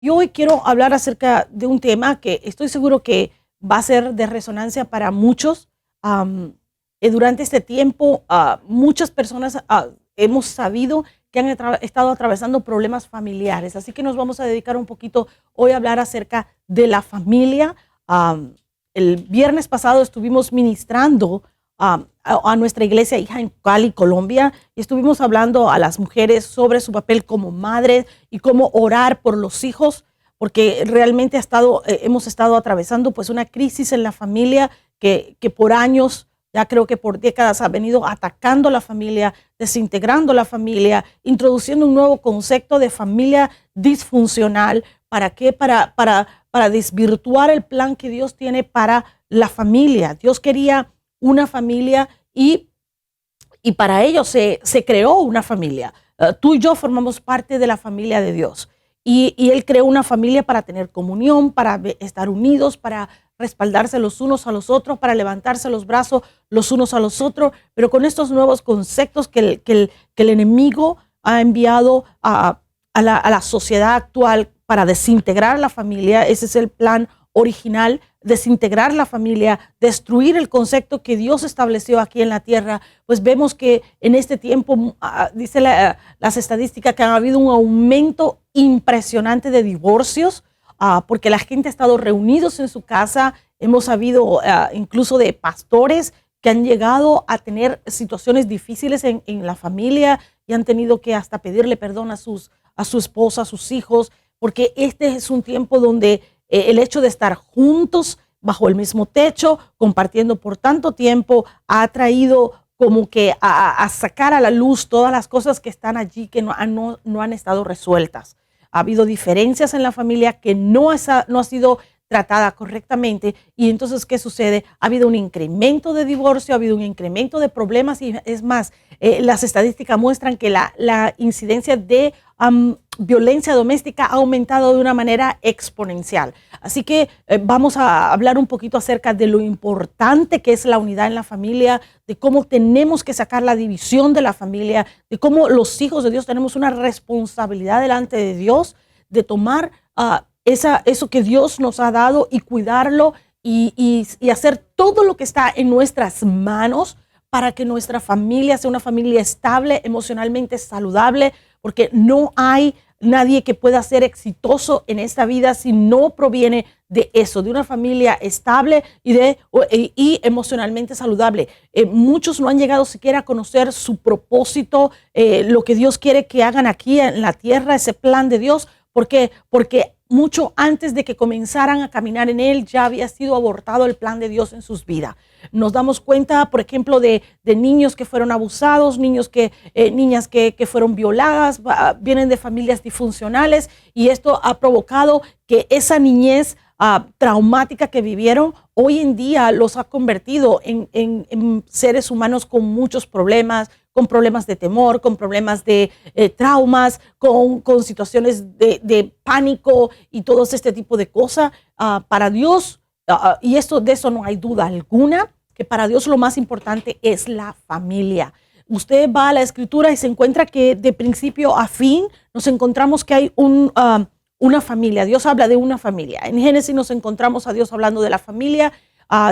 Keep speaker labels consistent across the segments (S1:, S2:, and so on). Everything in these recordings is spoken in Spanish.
S1: Y hoy quiero hablar acerca de un tema que estoy seguro que va a ser de resonancia para muchos. Durante este tiempo, muchas personas hemos sabido que han estado atravesando problemas familiares. Así que nos vamos a dedicar un poquito hoy a hablar acerca de la familia. El viernes pasado estuvimos ministrando a nuestra iglesia hija en Cali, Colombia, y estuvimos hablando a las mujeres sobre su papel como madres y cómo orar por los hijos, porque realmente hemos estado atravesando pues una crisis en la familia que por años, ya creo que por décadas, ha venido atacando la familia, desintegrando la familia, introduciendo un nuevo concepto de familia disfuncional. ¿Para qué? Para desvirtuar el plan que Dios tiene para la familia. Dios quería una familia y para ello se creó una familia. Tú y yo formamos parte de la familia de Dios. Y Él creó una familia para tener comunión, para estar unidos, para respaldarse los unos a los otros, para levantarse los brazos los unos a los otros, pero con estos nuevos conceptos que el enemigo ha enviado a la sociedad actual para desintegrar la familia. Ese es el plan original: desintegrar la familia, destruir el concepto que Dios estableció aquí en la tierra. Pues vemos que en este tiempo, dice las estadísticas, que ha habido un aumento impresionante de divorcios, porque la gente ha estado reunidos en su casa. Hemos sabido incluso de pastores que han llegado a tener situaciones difíciles en la familia y han tenido que hasta pedirle perdón a su esposa, a sus hijos, porque este es un tiempo donde el hecho de estar juntos bajo el mismo techo, compartiendo por tanto tiempo, ha traído como que a sacar a la luz todas las cosas que están allí que no han estado resueltas. Ha habido diferencias en la familia que no ha sido tratada correctamente, y entonces, ¿qué sucede? Ha habido un incremento de divorcio, ha habido un incremento de problemas, y es más, las estadísticas muestran que la incidencia de violencia doméstica ha aumentado de una manera exponencial. Así que vamos a hablar un poquito acerca de lo importante que es la unidad en la familia, de cómo tenemos que sacar la división de la familia, de cómo los hijos de Dios tenemos una responsabilidad delante de Dios de tomar eso que Dios nos ha dado y cuidarlo y hacer todo lo que está en nuestras manos para que nuestra familia sea una familia estable, emocionalmente saludable, porque no hay nadie que pueda ser exitoso en esta vida si no proviene de eso, de una familia estable y emocionalmente saludable. Muchos no han llegado siquiera a conocer su propósito, lo que Dios quiere que hagan aquí en la tierra, ese plan de Dios. ¿Por qué? Porque mucho antes de que comenzaran a caminar en él, ya había sido abortado el plan de Dios en sus vidas. Nos damos cuenta, por ejemplo, de niños que fueron abusados, niñas que fueron violadas, vienen de familias disfuncionales, y esto ha provocado que esa niñez traumática que vivieron, hoy en día los ha convertido en seres humanos con muchos problemas, con problemas de temor, con problemas de traumas, con situaciones de pánico y todo este tipo de cosas. Para Dios, y de eso no hay duda alguna, que para Dios lo más importante es la familia. Usted va a la Escritura y se encuentra que de principio a fin nos encontramos que hay una familia. Dios habla de una familia. En Génesis nos encontramos a Dios hablando de la familia,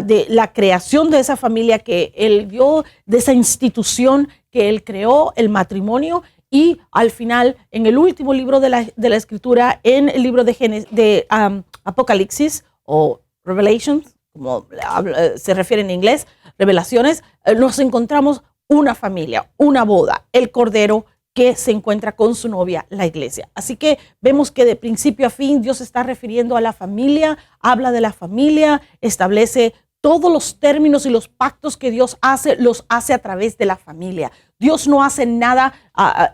S1: de la creación de esa familia que Él dio, de esa institución que Él creó, el matrimonio, y al final, en el último libro de la Escritura, en el libro de Apocalipsis o Revelations, como se refiere en inglés, revelaciones, nos encontramos una familia, una boda, el Cordero que se encuentra con su novia, la iglesia. Así que vemos que de principio a fin Dios se está refiriendo a la familia, habla de la familia, establece todos los términos y los pactos que Dios hace, los hace a través de la familia. Dios no hace nada,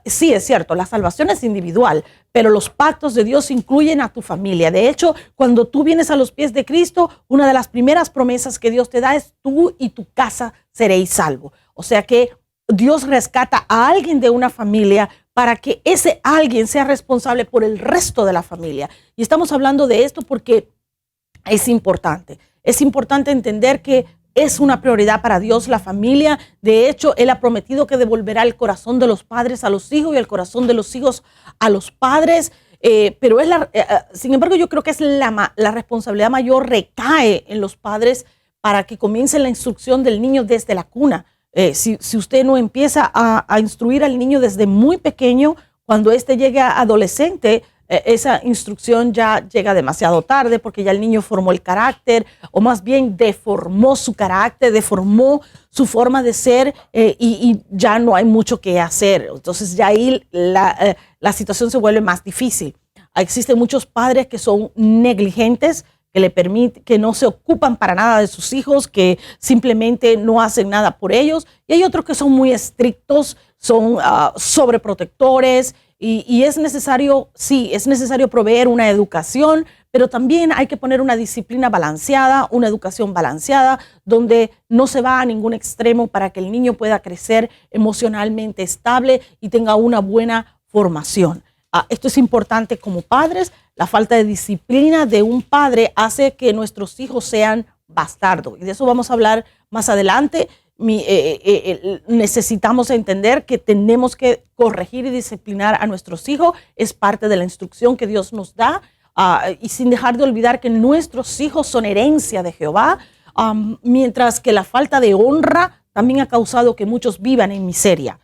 S1: sí es cierto, la salvación es individual, pero los pactos de Dios incluyen a tu familia. De hecho, cuando tú vienes a los pies de Cristo, una de las primeras promesas que Dios te da es: tú y tu casa seréis salvos. O sea que Dios rescata a alguien de una familia para que ese alguien sea responsable por el resto de la familia. Y estamos hablando de esto porque es importante. Es importante entender que es una prioridad para Dios la familia. De hecho, Él ha prometido que devolverá el corazón de los padres a los hijos y el corazón de los hijos a los padres. pero sin embargo, yo creo que es la responsabilidad mayor recae en los padres para que comience la instrucción del niño desde la cuna. Si usted no empieza a instruir al niño desde muy pequeño, cuando éste llegue a adolescente, esa instrucción ya llega demasiado tarde porque ya el niño formó el carácter, o más bien deformó su carácter, deformó su forma de ser, y ya no hay mucho que hacer. Entonces ya ahí la situación se vuelve más difícil. Existen muchos padres que son negligentes, que no se ocupan para nada de sus hijos, que simplemente no hacen nada por ellos. Y hay otros que son muy estrictos, son sobreprotectores, y es necesario, sí, es necesario proveer una educación, pero también hay que poner una disciplina balanceada, una educación balanceada, donde no se va a ningún extremo para que el niño pueda crecer emocionalmente estable y tenga una buena formación. Esto es importante como padres. La falta de disciplina de un padre hace que nuestros hijos sean bastardos. Y de eso vamos a hablar más adelante. Necesitamos entender que tenemos que corregir y disciplinar a nuestros hijos. Es parte de la instrucción que Dios nos da. Y sin dejar de olvidar que nuestros hijos son herencia de Jehová, mientras que la falta de honra también ha causado que muchos vivan en miseria.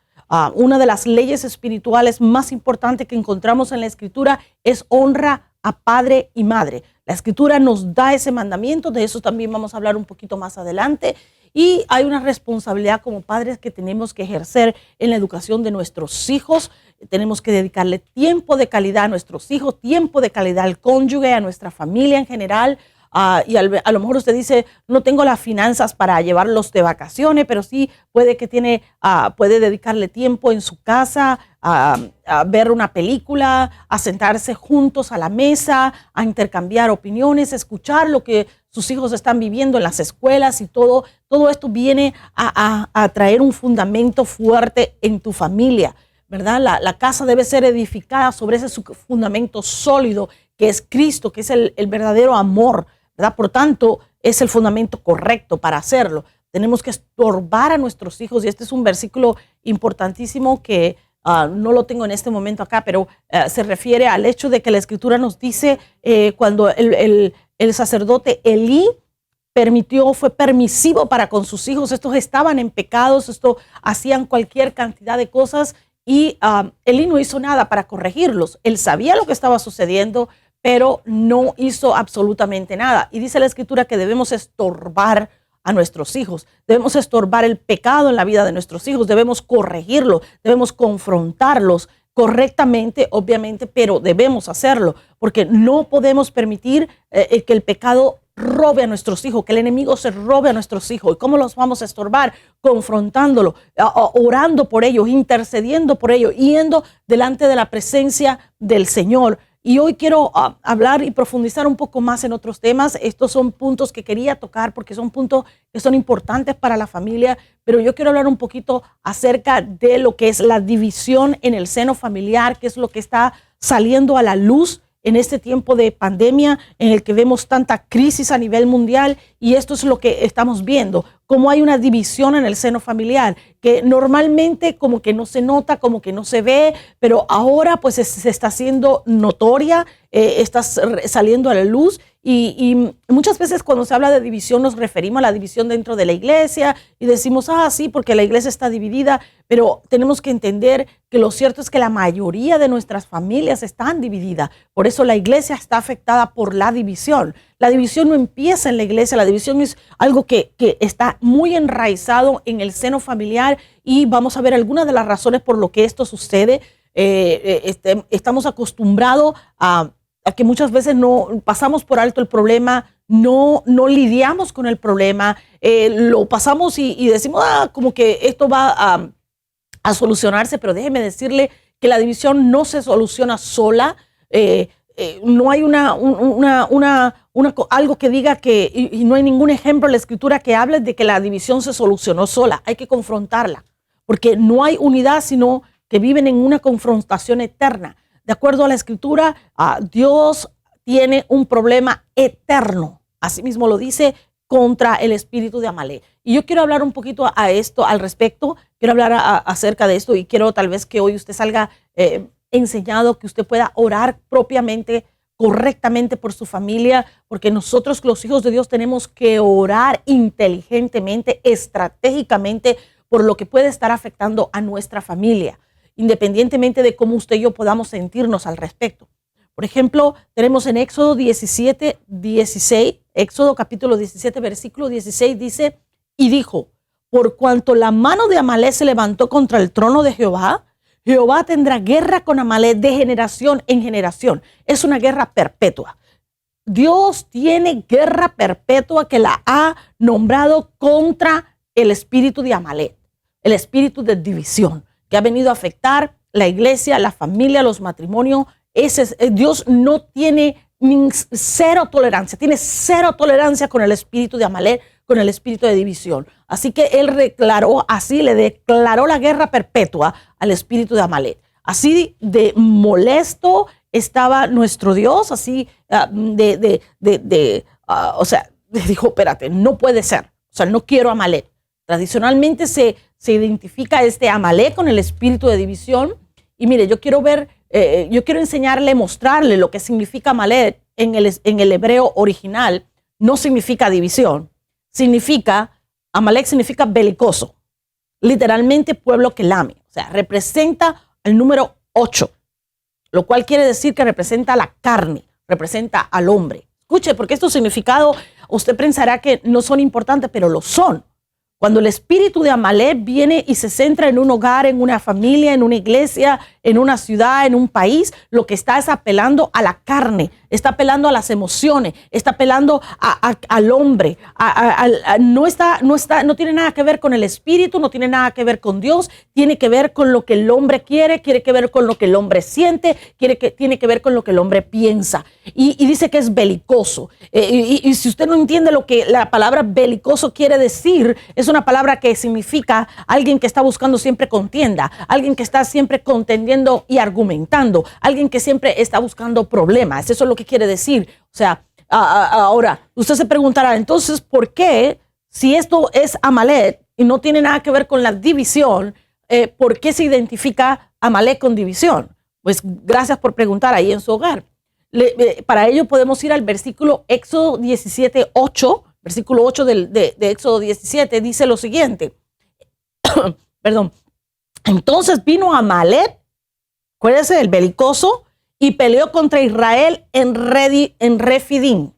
S1: Una de las leyes espirituales más importantes que encontramos en la Escritura es honra a padre y madre. La Escritura nos da ese mandamiento, de eso también vamos a hablar un poquito más adelante. Y hay una responsabilidad como padres que tenemos que ejercer en la educación de nuestros hijos. Tenemos que dedicarle tiempo de calidad a nuestros hijos, tiempo de calidad al cónyuge, a nuestra familia en general. Y a lo mejor usted dice, no tengo las finanzas para llevarlos de vacaciones, pero sí puede que puede dedicarle tiempo en su casa, a ver una película, a sentarse juntos a la mesa, a intercambiar opiniones, escuchar lo que sus hijos están viviendo en las escuelas, y todo esto viene a traer un fundamento fuerte en tu familia, ¿verdad? La casa debe ser edificada sobre ese fundamento sólido que es Cristo, que es el verdadero amor, ¿verdad? Por tanto, es el fundamento correcto para hacerlo. Tenemos que estorbar a nuestros hijos, y este es un versículo importantísimo que no lo tengo en este momento acá, pero se refiere al hecho de que la Escritura nos dice cuando el sacerdote Elí fue permisivo para con sus hijos. Estos estaban en pecados, hacían cualquier cantidad de cosas, y Elí no hizo nada para corregirlos. Él sabía lo que estaba sucediendo, pero no hizo absolutamente nada. Y dice la Escritura que debemos estorbar a nuestros hijos, debemos estorbar el pecado en la vida de nuestros hijos, debemos corregirlo, debemos confrontarlos correctamente, obviamente, pero debemos hacerlo, porque no podemos permitir que el pecado robe a nuestros hijos, que el enemigo se robe a nuestros hijos. ¿Y cómo los vamos a estorbar? Confrontándolo, orando por ellos, intercediendo por ellos, yendo delante de la presencia del Señor. Y hoy quiero hablar y profundizar un poco más en otros temas. Estos son puntos que quería tocar porque son puntos que son importantes para la familia, pero yo quiero hablar un poquito acerca de lo que es la división en el seno familiar, que es lo que está saliendo a la luz en este tiempo de pandemia en el que vemos tanta crisis a nivel mundial, y esto es lo que estamos viendo, cómo hay una división en el seno familiar que normalmente como que no se nota, como que no se ve, pero ahora pues se está haciendo notoria, está saliendo a la luz. Y muchas veces cuando se habla de división nos referimos a la división dentro de la iglesia y decimos, sí, porque la iglesia está dividida, pero tenemos que entender que lo cierto es que la mayoría de nuestras familias están divididas. Por eso la iglesia está afectada por la división. La división no empieza en la iglesia, la división es algo que está muy enraizado en el seno familiar, y vamos a ver algunas de las razones por lo que esto sucede. Estamos acostumbrados a que muchas veces no pasamos por alto el problema, no lidiamos con el problema, lo pasamos y decimos, como que esto va a solucionarse, pero déjeme decirle que la división no se soluciona sola. No hay algo que diga que, y no hay ningún ejemplo en la Escritura que hable de que la división se solucionó sola. Hay que confrontarla, porque no hay unidad, sino que viven en una confrontación eterna. De acuerdo a la Escritura, Dios tiene un problema eterno. Así mismo lo dice, contra el espíritu de Amalek. Y yo quiero hablar un poquito al respecto, quiero hablar acerca de esto, y quiero tal vez que hoy usted salga enseñado que usted pueda orar propiamente, correctamente por su familia, porque nosotros los hijos de Dios tenemos que orar inteligentemente, estratégicamente por lo que puede estar afectando a nuestra familia, independientemente de cómo usted y yo podamos sentirnos al respecto. Por ejemplo, tenemos en Éxodo 17, 16, Éxodo capítulo 17, versículo 16 dice, y dijo, por cuanto la mano de Amalek se levantó contra el trono de Jehová, Jehová tendrá guerra con Amalek de generación en generación. Es una guerra perpetua. Dios tiene guerra perpetua que la ha nombrado contra el espíritu de Amalek, el espíritu de división que ha venido a afectar la iglesia, la familia, los matrimonios. Dios no tiene cero tolerancia, tiene cero tolerancia con el espíritu de Amalek, con el espíritu de división. Así que él le declaró la guerra perpetua al espíritu de Amalek. Así de molesto estaba nuestro Dios, así dijo, espérate, no puede ser. O sea, no quiero Amalek. Tradicionalmente se identifica este Amalek con el espíritu de división. Y mire, yo quiero enseñarle, mostrarle lo que significa Amalek en el hebreo original. No significa división. Amalek significa belicoso. Literalmente pueblo que lame. O sea, representa el número 8, lo cual quiere decir que representa la carne, representa al hombre. Escuche, porque estos significados usted pensará que no son importantes, pero lo son. Cuando el espíritu de Amalek viene y se centra en un hogar, en una familia, en una iglesia, en una ciudad, en un país, lo que está es apelando a la carne, está apelando a las emociones, está apelando al hombre. No tiene nada que ver con el espíritu, no tiene nada que ver con Dios, tiene que ver con lo que el hombre quiere que ver con lo que el hombre siente, tiene que ver con lo que el hombre piensa. Y dice que es belicoso. Y si usted no entiende lo que la palabra belicoso quiere decir, es una palabra que significa alguien que está buscando siempre contienda, alguien que está siempre contendiendo y argumentando, alguien que siempre está buscando problemas. Eso es lo que quiere decir. O sea, ahora, usted se preguntará, entonces, ¿por qué, si esto es Amalek y no tiene nada que ver con la división, por qué se identifica Amalek con división? Pues gracias por preguntar ahí en su hogar. Para ello podemos ir al versículo Éxodo 17, 8. Versículo 8 de Éxodo 17 dice lo siguiente. Perdón. Entonces vino Amalek, acuérdense del belicoso, y peleó contra Israel en Refidim.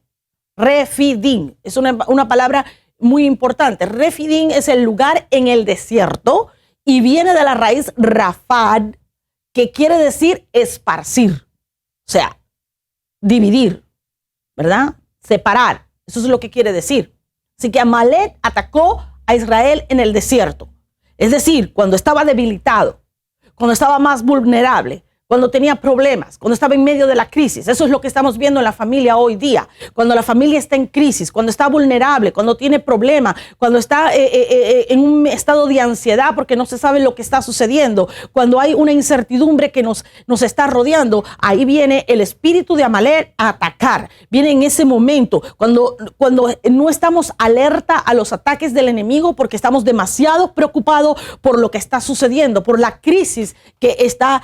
S1: Refidim es una palabra muy importante. Refidim es el lugar en el desierto y viene de la raíz Rafad, que quiere decir esparcir. O sea, dividir, ¿verdad? Separar. Eso es lo que quiere decir. Así que Amalek atacó a Israel en el desierto. Es decir, cuando estaba debilitado, cuando estaba más vulnerable, cuando tenía problemas, cuando estaba en medio de la crisis. Eso es lo que estamos viendo en la familia hoy día. Cuando la familia está en crisis, cuando está vulnerable, cuando tiene problemas, cuando está en un estado de ansiedad porque no se sabe lo que está sucediendo, cuando hay una incertidumbre que nos está rodeando, ahí viene el espíritu de Amalek a atacar. Viene en ese momento, cuando no estamos alerta a los ataques del enemigo porque estamos demasiado preocupados por lo que está sucediendo, por la crisis que está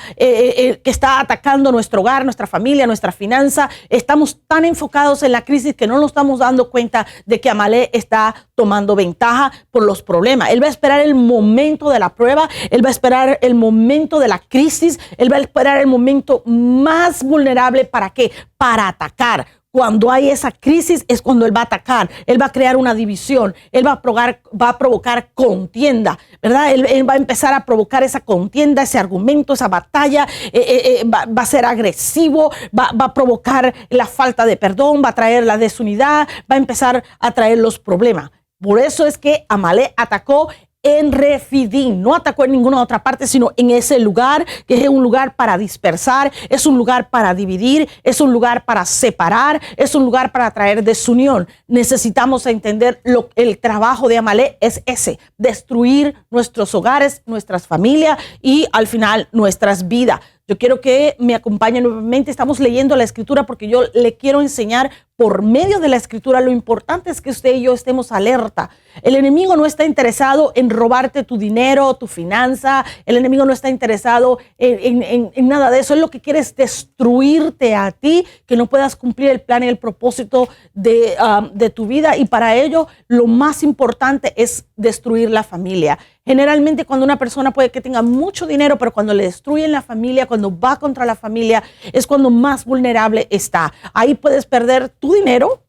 S1: atacando nuestro hogar, nuestra familia, nuestra finanza. Estamos tan enfocados en la crisis que no nos estamos dando cuenta de que Amalek está tomando ventaja por los problemas. Él va a esperar el momento de la prueba, él va a esperar el momento de la crisis, él va a esperar el momento más vulnerable. ¿Para qué? Para atacar. Cuando hay esa crisis es cuando él va a atacar, él va a crear una división, él va a provocar contienda, ¿verdad? Él va a empezar a provocar esa contienda, ese argumento, esa batalla, va a ser agresivo, va a provocar la falta de perdón, va a traer la desunidad, va a empezar a traer los problemas. Por eso es que Amalek atacó en Refidim, no atacó en ninguna otra parte, sino en ese lugar, que es un lugar para dispersar, es un lugar para dividir, es un lugar para separar, es un lugar para traer desunión. Necesitamos entender el trabajo de Amalek es ese: destruir nuestros hogares, nuestras familias y al final nuestras vidas. Yo quiero que me acompañen nuevamente. Estamos leyendo la escritura porque yo le quiero enseñar por medio de la escritura. Lo importante es que usted y yo estemos alerta. El enemigo no está interesado en robarte tu dinero, tu finanza. El enemigo no está interesado en nada de eso. Él lo que quiere es destruirte a ti, que no puedas cumplir el plan y el propósito de tu vida. Y para ello, lo más importante es destruir la familia. Generalmente cuando una persona puede que tenga mucho dinero, pero cuando le destruyen la familia, cuando va contra la familia, es cuando más vulnerable está. Ahí puedes perder tu dinero,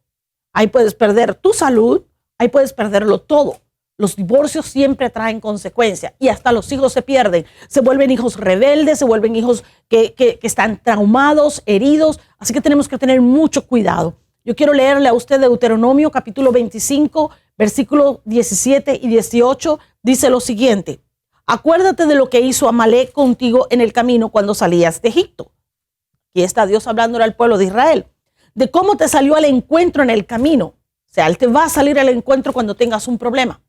S1: ahí puedes perder tu salud, ahí puedes perderlo todo. Los divorcios siempre traen consecuencias y hasta los hijos se pierden. Se vuelven hijos rebeldes, se vuelven hijos que están traumados, heridos. Así que tenemos que tener mucho cuidado. Yo quiero leerle a usted Deuteronomio capítulo 25, versículos 17 y 18. Dice lo siguiente: acuérdate de lo que hizo Amalek contigo en el camino cuando salías de Egipto. Aquí está Dios hablando al pueblo de Israel. De cómo te salió al encuentro en el camino. O sea, Él te va a salir al encuentro cuando tengas un problema.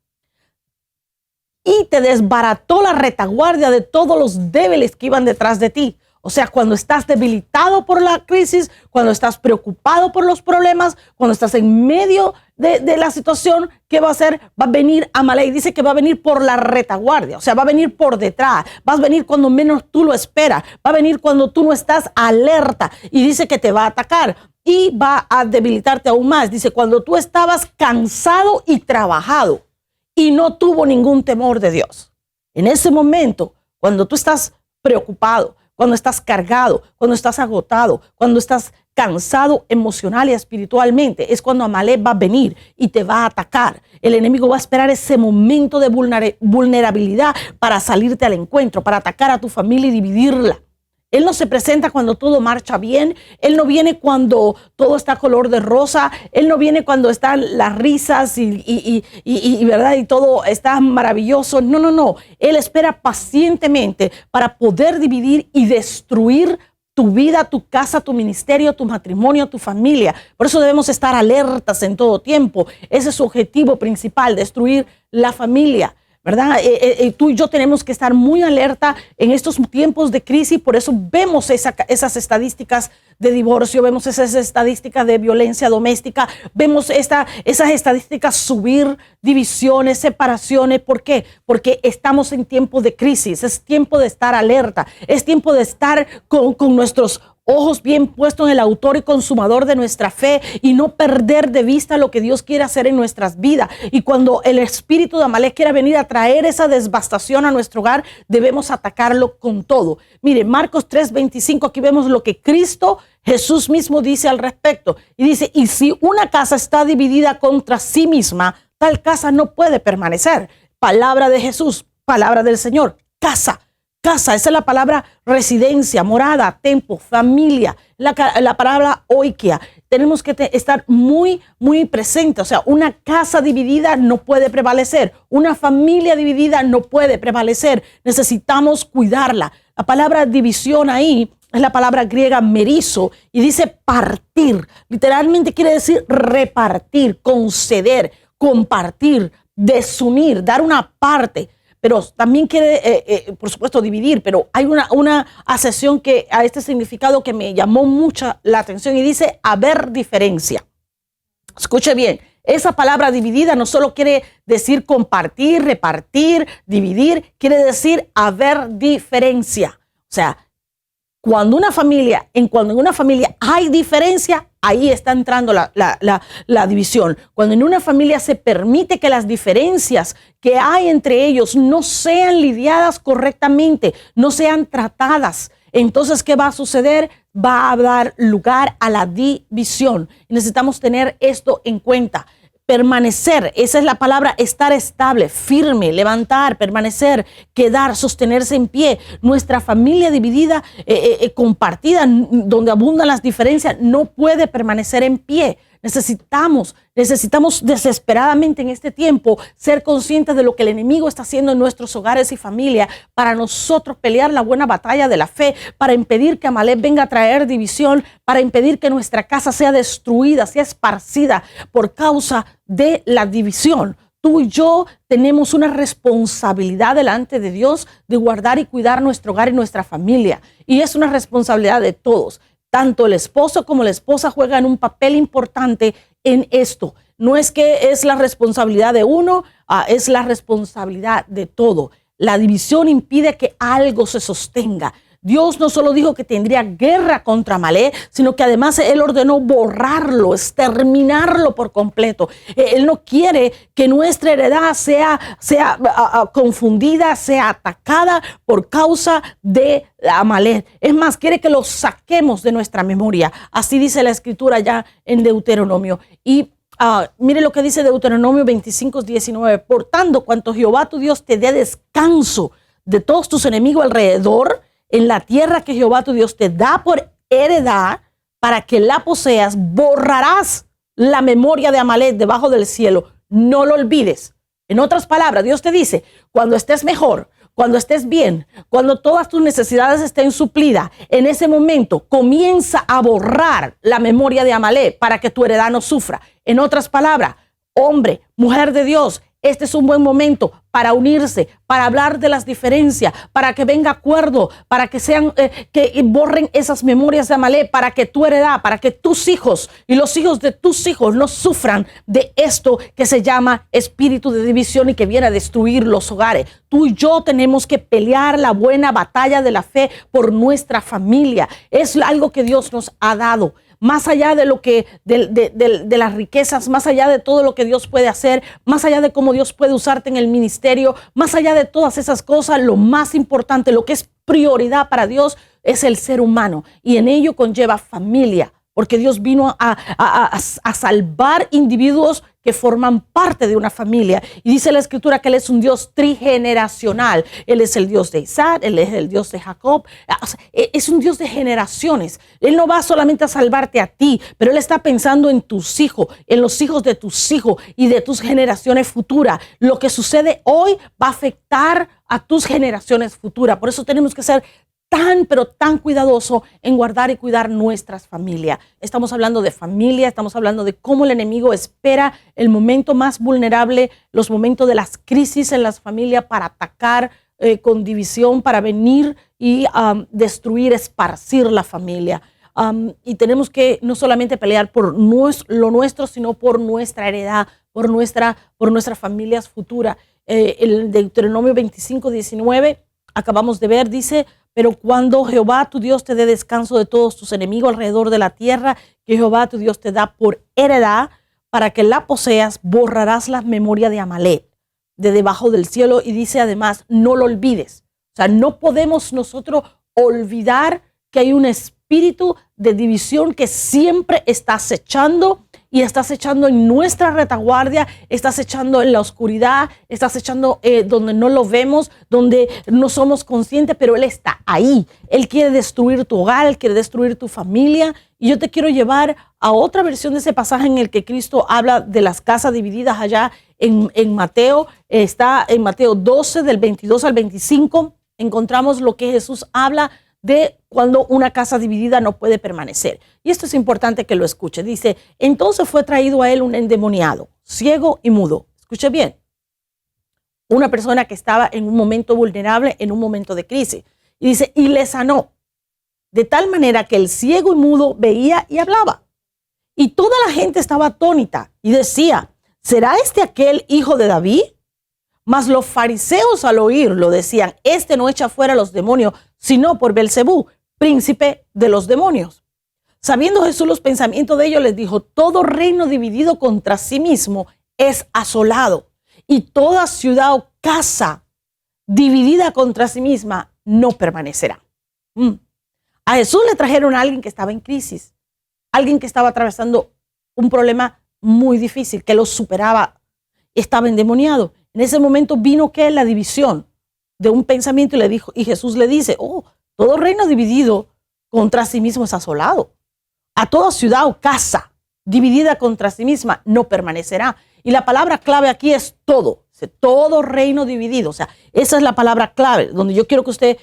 S1: Y te desbarató la retaguardia de todos los débiles que iban detrás de ti. O sea, cuando estás debilitado por la crisis, cuando estás preocupado por los problemas, cuando estás en medio de la situación, ¿qué va a hacer? Va a venir Amalek. Dice que va a venir por la retaguardia, o sea, va a venir por detrás. Va a venir cuando menos tú lo esperas. Va a venir cuando tú no estás alerta. Y dice que te va a atacar y va a debilitarte aún más. Dice, cuando tú estabas cansado y trabajado y no tuvo ningún temor de Dios. En ese momento, cuando tú estás preocupado, cuando estás cargado, cuando estás agotado, cuando estás cansado emocional y espiritualmente, es cuando Amalek va a venir y te va a atacar. El enemigo va a esperar ese momento de vulnerabilidad para salirte al encuentro, para atacar a tu familia y dividirla. Él no se presenta cuando todo marcha bien. Él no viene cuando todo está color de rosa. Él no viene cuando están las risas ¿verdad? Y todo está maravilloso. No, no, no. Él espera pacientemente para poder dividir y destruir tu vida, tu casa, tu ministerio, tu matrimonio, tu familia. Por eso debemos estar alertas en todo tiempo. Ese es su objetivo principal, destruir la familia, ¿verdad? Tú y yo tenemos que estar muy alerta en estos tiempos de crisis. Por eso vemos esas estadísticas de divorcio, vemos esas estadísticas de violencia doméstica, vemos esas estadísticas subir, divisiones, separaciones. ¿Por qué? Porque estamos en tiempos de crisis. Es tiempo de estar alerta, es tiempo de estar con nuestros ojos bien puestos en el autor y consumador de nuestra fe y no perder de vista lo que Dios quiere hacer en nuestras vidas. Y cuando el espíritu de Amalek quiera venir a traer esa devastación a nuestro hogar, debemos atacarlo con todo. Mire, Marcos 3:25, aquí vemos lo que Cristo Jesús mismo dice al respecto. Y dice, y si una casa está dividida contra sí misma, tal casa no puede permanecer. Palabra de Jesús, palabra del Señor. Casa. Casa, esa es la palabra residencia, morada, templo, familia, la palabra oikia. Tenemos que estar muy, muy presentes. O sea, una casa dividida no puede prevalecer. Una familia dividida no puede prevalecer. Necesitamos cuidarla. La palabra división ahí es la palabra griega merizo y dice partir. Literalmente quiere decir repartir, conceder, compartir, desunir, dar una parte. Pero también quiere, por supuesto, dividir, pero hay una acepción que a este significado que me llamó mucha la atención y dice haber diferencia. Escuche bien, esa palabra dividida no solo quiere decir compartir, repartir, dividir, quiere decir haber diferencia. O sea, cuando en una familia hay diferencia, ahí está entrando la división. Cuando en una familia se permite que las diferencias que hay entre ellos no sean lidiadas correctamente, no sean tratadas, entonces, ¿qué va a suceder? Va a dar lugar a la división. Necesitamos tener esto en cuenta. Permanecer, esa es la palabra, estar estable, firme, levantar, permanecer, quedar, sostenerse en pie. Nuestra familia dividida, compartida, donde abundan las diferencias, no puede permanecer en pie. Necesitamos desesperadamente en este tiempo ser conscientes de lo que el enemigo está haciendo en nuestros hogares y familia para nosotros pelear la buena batalla de la fe, para impedir que Amalek venga a traer división, para impedir que nuestra casa sea destruida, sea esparcida por causa de la división. Tú y yo tenemos una responsabilidad delante de Dios de guardar y cuidar nuestro hogar y nuestra familia. Y es una responsabilidad de todos. Tanto el esposo como la esposa juegan un papel importante en esto. No es que es la responsabilidad de uno, es la responsabilidad de todo. La división impide que algo se sostenga. Dios no solo dijo que tendría guerra contra Amalek, sino que además Él ordenó borrarlo, exterminarlo por completo. Él no quiere que nuestra heredad sea confundida, sea atacada por causa de Amalek. Es más, quiere que lo saquemos de nuestra memoria. Así dice la escritura ya en Deuteronomio. Y mire lo que dice Deuteronomio 25:19. Por tanto, cuanto Jehová tu Dios te dé descanso de todos tus enemigos alrededor, en la tierra que Jehová tu Dios te da por heredad, para que la poseas, borrarás la memoria de Amalek debajo del cielo. No lo olvides. En otras palabras, Dios te dice, cuando estés mejor, cuando estés bien, cuando todas tus necesidades estén suplidas, en ese momento comienza a borrar la memoria de Amalek para que tu heredad no sufra. En otras palabras, hombre, mujer de Dios, este es un buen momento para unirse, para hablar de las diferencias, para que venga acuerdo, para que que borren esas memorias de Amalek, para que tu heredad, para que tus hijos y los hijos de tus hijos no sufran de esto que se llama espíritu de división y que viene a destruir los hogares. Tú y yo tenemos que pelear la buena batalla de la fe por nuestra familia. Es algo que Dios nos ha dado. Más allá de lo que de las riquezas, más allá de todo lo que Dios puede hacer, más allá de cómo Dios puede usarte en el ministerio, más allá de todas esas cosas, lo más importante, lo que es prioridad para Dios es el ser humano, y en ello conlleva familia, porque Dios vino a salvar individuos que forman parte de una familia. Y dice la escritura que Él es un Dios trigeneracional. Él es el Dios de Isaac, Él es el Dios de Jacob. O sea, es un Dios de generaciones. Él no va solamente a salvarte a ti, pero Él está pensando en tus hijos, en los hijos de tus hijos y de tus generaciones futuras. Lo que sucede hoy va a afectar a tus generaciones futuras. Por eso tenemos que ser pero tan cuidadoso en guardar y cuidar nuestras familias. Estamos hablando de familia, estamos hablando de cómo el enemigo espera el momento más vulnerable, los momentos de las crisis en las familias para atacar con división, para venir y destruir, esparcir la familia. Y tenemos que no solamente pelear por lo nuestro, sino por nuestra heredad, por nuestras familias futuras. El Deuteronomio 25:19, acabamos de ver, dice: pero cuando Jehová tu Dios te dé descanso de todos tus enemigos alrededor de la tierra que Jehová tu Dios te da por heredad, para que la poseas, borrarás la memoria de Amalek de debajo del cielo. Y dice además, no lo olvides. O sea, no podemos nosotros olvidar que hay un espíritu de división que siempre está acechando, y estás echando en nuestra retaguardia, estás echando en la oscuridad, estás echando donde no lo vemos, donde no somos conscientes, pero Él está ahí. Él quiere destruir tu hogar, Él quiere destruir tu familia. Y yo te quiero llevar a otra versión de ese pasaje en el que Cristo habla de las casas divididas allá en Mateo. Está en Mateo 12, del 22 al 25. Encontramos lo que Jesús habla de cuando una casa dividida no puede permanecer. Y esto es importante que lo escuche. Dice: entonces fue traído a él un endemoniado, ciego y mudo. Escuche bien. Una persona que estaba en un momento vulnerable, en un momento de crisis. Y dice, y le sanó, de tal manera que el ciego y mudo veía y hablaba. Y toda la gente estaba atónita y decía: ¿será este aquel hijo de David? Mas los fariseos al oírlo decían: este no echa fuera los demonios, sino por Belcebú, príncipe de los demonios. Sabiendo Jesús los pensamientos de ellos, les dijo: todo reino dividido contra sí mismo es asolado, y toda ciudad o casa dividida contra sí misma no permanecerá. A Jesús le trajeron a alguien que estaba en crisis, alguien que estaba atravesando un problema muy difícil, que lo superaba, estaba endemoniado. En ese momento vino que la división de un pensamiento, y Jesús le dice: todo reino dividido contra sí mismo es asolado. A toda ciudad o casa dividida contra sí misma no permanecerá. Y la palabra clave aquí es todo. Todo reino dividido. O sea, esa es la palabra clave, donde yo quiero que usted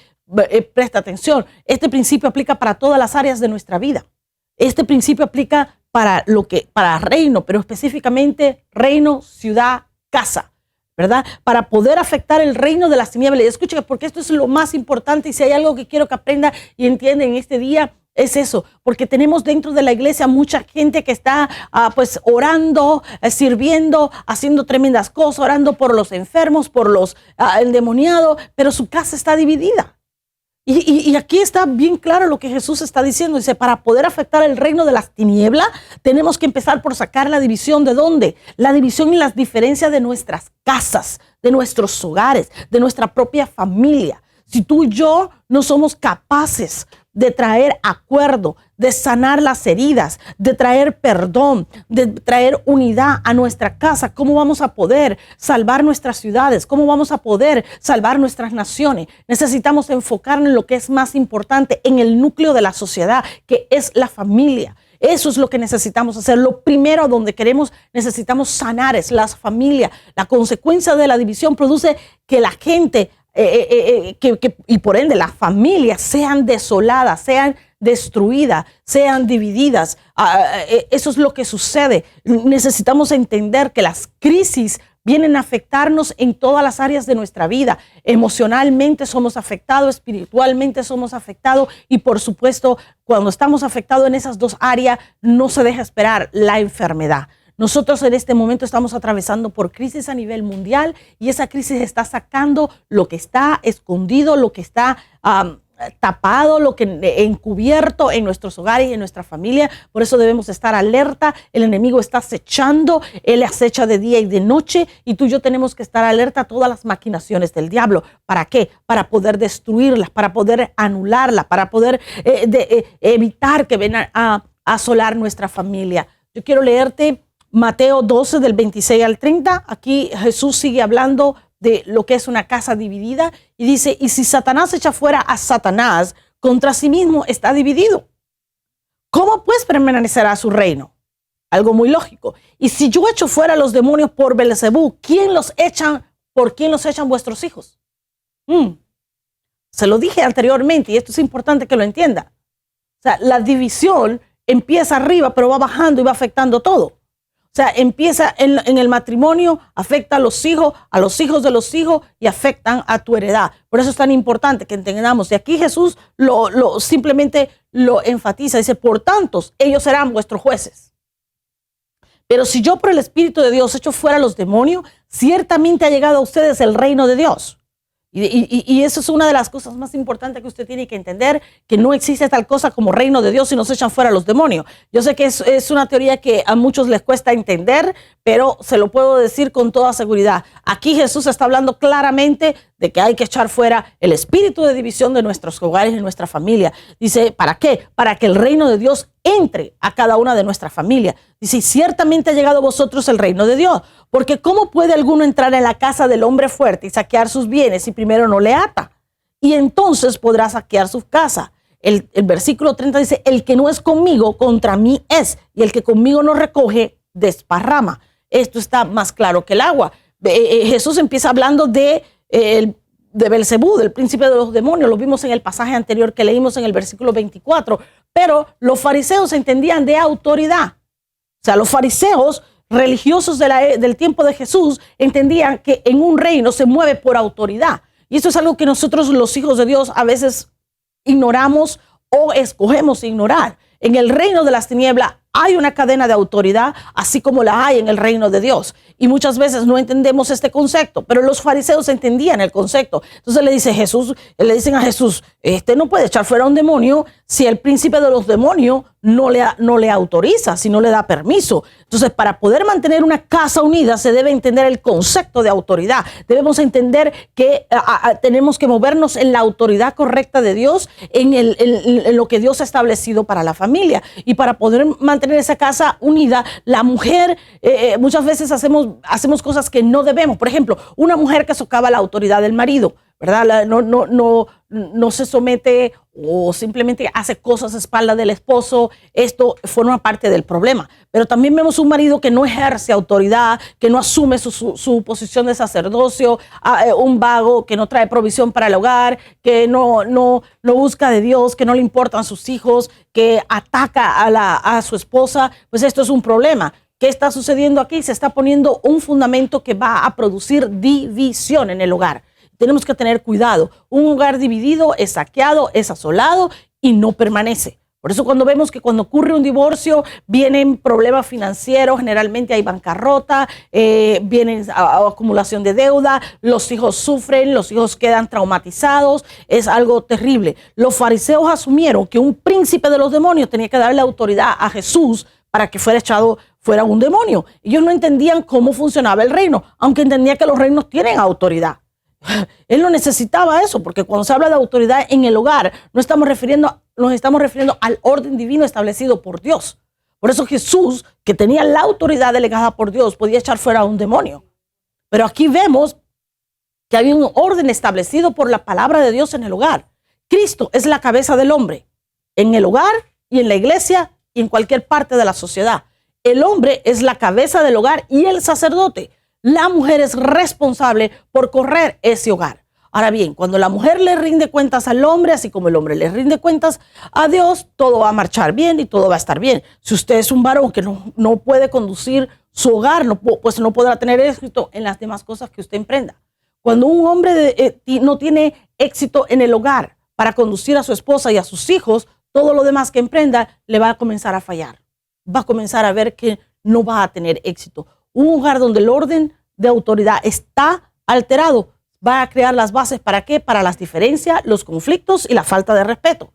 S1: preste atención. Este principio aplica para todas las áreas de nuestra vida. Este principio aplica para reino, pero específicamente reino, ciudad, casa, ¿verdad? Para poder afectar el reino de las tinieblas. Y escuche, porque esto es lo más importante, y si hay algo que quiero que aprenda y entienda en este día, es eso, porque tenemos dentro de la iglesia mucha gente que está pues orando, sirviendo, haciendo tremendas cosas, orando por los enfermos, por los endemoniados, pero su casa está dividida. Y aquí está bien claro lo que Jesús está diciendo. Dice, para poder afectar el reino de las tinieblas, tenemos que empezar por sacar la división. ¿De dónde? La división y las diferencias de nuestras casas, de nuestros hogares, de nuestra propia familia. Si tú y yo no somos capaces de traer acuerdo, de sanar las heridas, de traer perdón, de traer unidad a nuestra casa, ¿cómo vamos a poder salvar nuestras ciudades? ¿Cómo vamos a poder salvar nuestras naciones? Necesitamos enfocarnos en lo que es más importante, en el núcleo de la sociedad, que es la familia. Eso es lo que necesitamos hacer. Lo primero donde necesitamos sanar es las familias. La consecuencia de la división produce que la gente y por ende las familias sean desoladas, sean destruidas, sean divididas. Eso es lo que sucede. Necesitamos entender que las crisis vienen a afectarnos en todas las áreas de nuestra vida. Emocionalmente somos afectados, espiritualmente somos afectados y por supuesto cuando estamos afectados en esas dos áreas no se deja esperar la enfermedad. Nosotros en este momento estamos atravesando por crisis a nivel mundial y esa crisis está sacando lo que está escondido, lo que está tapado, lo que encubierto en nuestros hogares y en nuestra familia. Por eso debemos estar alerta. El enemigo está acechando, él acecha de día y de noche y tú y yo tenemos que estar alerta a todas las maquinaciones del diablo. ¿Para qué? Para poder destruirlas, para poder anularlas, para poder evitar que vengan a asolar nuestra familia. Yo quiero leerte Mateo 12 del 26 al 30, aquí Jesús sigue hablando de lo que es una casa dividida y dice, y si Satanás echa fuera a Satanás, contra sí mismo está dividido. ¿Cómo pues permanecerá su reino? Algo muy lógico. Y si yo echo fuera a los demonios por Belzebú, ¿por quién los echan vuestros hijos? Se lo dije anteriormente y esto es importante que lo entienda. O sea, la división empieza arriba, pero va bajando y va afectando todo. O sea, empieza en el matrimonio, afecta a los hijos de los hijos y afectan a tu heredad. Por eso es tan importante que entendamos. Y aquí Jesús simplemente lo enfatiza. Dice, por tanto, ellos serán vuestros jueces. Pero si yo por el Espíritu de Dios echo fuera a los demonios, ciertamente ha llegado a ustedes el reino de Dios. Y eso es una de las cosas más importantes que usted tiene que entender, que no existe tal cosa como reino de Dios si nos echan fuera los demonios. Yo sé que es una teoría que a muchos les cuesta entender, pero se lo puedo decir con toda seguridad. Aquí Jesús está hablando claramente de que hay que echar fuera el espíritu de división de nuestros hogares y nuestra familia. Dice, ¿para qué? Para que el reino de Dios entre a cada una de nuestras familias. Dice, ciertamente ha llegado a vosotros el reino de Dios, porque ¿cómo puede alguno entrar en la casa del hombre fuerte y saquear sus bienes si primero no le ata? Y entonces podrá saquear su casa. El versículo 30 dice, el que no es conmigo, contra mí es, y el que conmigo no recoge, desparrama. Esto está más claro que el agua. Jesús empieza hablando de Belzebú, del príncipe de los demonios. Lo vimos en el pasaje anterior que leímos en el versículo 24. Pero los fariseos entendían de autoridad. O sea, los fariseos religiosos del tiempo de Jesús entendían que en un reino se mueve por autoridad. Y esto es algo que nosotros, los hijos de Dios, a veces ignoramos o escogemos ignorar. En el reino de las tinieblas hay una cadena de autoridad, así como la hay en el reino de Dios. Y muchas veces no entendemos este concepto, pero los fariseos entendían el concepto. Entonces le dicen a Jesús, no puede echar fuera a un demonio si el príncipe de los demonios no le autoriza, si no le da permiso. Entonces, para poder mantener una casa unida, se debe entender el concepto de autoridad. Debemos entender que tenemos que movernos en la autoridad correcta de Dios, en lo que Dios ha establecido para la familia. Y para poder mantener esa casa unida, la mujer, muchas veces hacemos cosas que no debemos. Por ejemplo, una mujer que socava la autoridad del marido, ¿verdad? No se somete o simplemente hace cosas a espaldas del esposo. Esto forma parte del problema. Pero también vemos un marido que no ejerce autoridad, que no asume su posición de sacerdocio, un vago que no trae provisión para el hogar, que no busca de Dios, que no le importan sus hijos, que ataca a su esposa. Pues esto es un problema. ¿qué está sucediendo aquí? Se está poniendo un fundamento que va a producir división en el hogar. Tenemos que tener cuidado. Un hogar dividido es saqueado, es asolado y no permanece. Por eso cuando vemos que cuando ocurre un divorcio vienen problemas financieros, generalmente hay bancarrota, viene acumulación de deuda, los hijos sufren, los hijos quedan traumatizados, es algo terrible. Los fariseos asumieron que un príncipe de los demonios tenía que darle autoridad a Jesús para que fuera un demonio. Ellos no entendían cómo funcionaba el reino, aunque entendían que los reinos tienen autoridad. Él no necesitaba eso, porque cuando se habla de autoridad en el hogar, nos estamos refiriendo al orden divino establecido por Dios. Por eso Jesús, que tenía la autoridad delegada por Dios, podía echar fuera a un demonio. Pero aquí vemos que había un orden establecido por la palabra de Dios en el hogar. Cristo es la cabeza del hombre, en el hogar y en la iglesia y en cualquier parte de la sociedad. El hombre es la cabeza del hogar y el sacerdote. La mujer es responsable por correr ese hogar. Ahora bien, cuando la mujer le rinde cuentas al hombre, así como el hombre le rinde cuentas a Dios, todo va a marchar bien y todo va a estar bien. Si usted es un varón que no puede conducir su hogar, pues no podrá tener éxito en las demás cosas que usted emprenda. Cuando un hombre no tiene éxito en el hogar para conducir a su esposa y a sus hijos, todo lo demás que emprenda le va a comenzar a fallar. Va a comenzar a ver que no va a tener éxito. Un hogar donde el orden de autoridad está alterado va a crear las bases ¿para qué? Para las diferencias, los conflictos y la falta de respeto.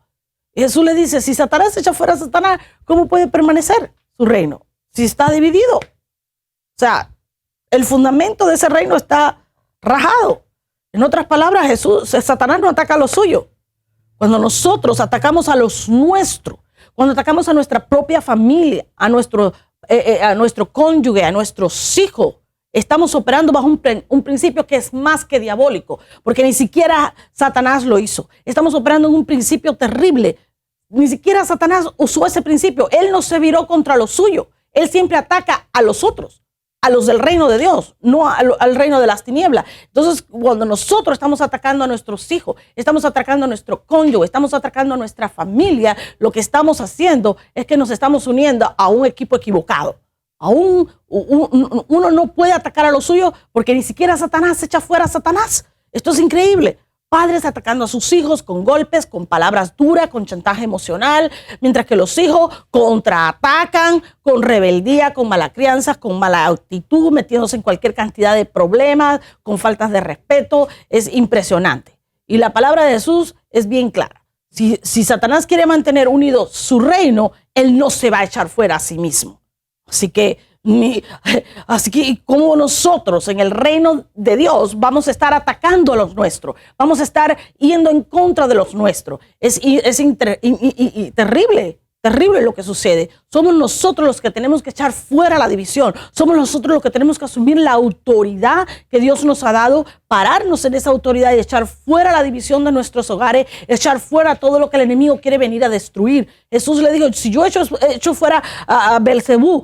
S1: Y Jesús le dice, si Satanás echa fuera a Satanás, ¿cómo puede permanecer su reino? Si está dividido. O sea, el fundamento de ese reino está rajado. En otras palabras, Satanás no ataca a lo suyo. Cuando nosotros atacamos a los nuestros, cuando atacamos a nuestra propia familia, a nuestro cónyuge, a nuestros hijos, estamos operando bajo un principio que es más que diabólico, porque ni siquiera Satanás lo hizo. Estamos operando en un principio terrible. Ni siquiera Satanás usó ese principio. Él no se viró contra lo suyo. Él siempre ataca a los otros, a los del reino de Dios, no al reino de las tinieblas. Entonces, cuando nosotros estamos atacando a nuestros hijos, estamos atacando a nuestro cónyuge, estamos atacando a nuestra familia, lo que estamos haciendo es que nos estamos uniendo a un equipo equivocado. Uno no puede atacar a lo suyo porque ni siquiera Satanás echa fuera a Satanás. Esto es increíble. Padres atacando a sus hijos con golpes, con palabras duras, con chantaje emocional, mientras que los hijos contraatacan con rebeldía, con mala crianza, con mala actitud, metiéndose en cualquier cantidad de problemas, con faltas de respeto. Es impresionante. Y la palabra de Jesús es bien clara. Si Satanás quiere mantener unido su reino, él no se va a echar fuera a sí mismo. Así que como nosotros en el reino de Dios vamos a estar atacando a los nuestros, vamos a estar yendo en contra de los nuestros. Es terrible, terrible lo que sucede. Somos nosotros los que tenemos que echar fuera la división. Somos nosotros los que tenemos que asumir la autoridad que Dios nos ha dado, pararnos en esa autoridad y echar fuera la división de nuestros hogares, echar fuera todo lo que el enemigo quiere venir a destruir. Jesús le dijo, si yo echo fuera a Belcebú,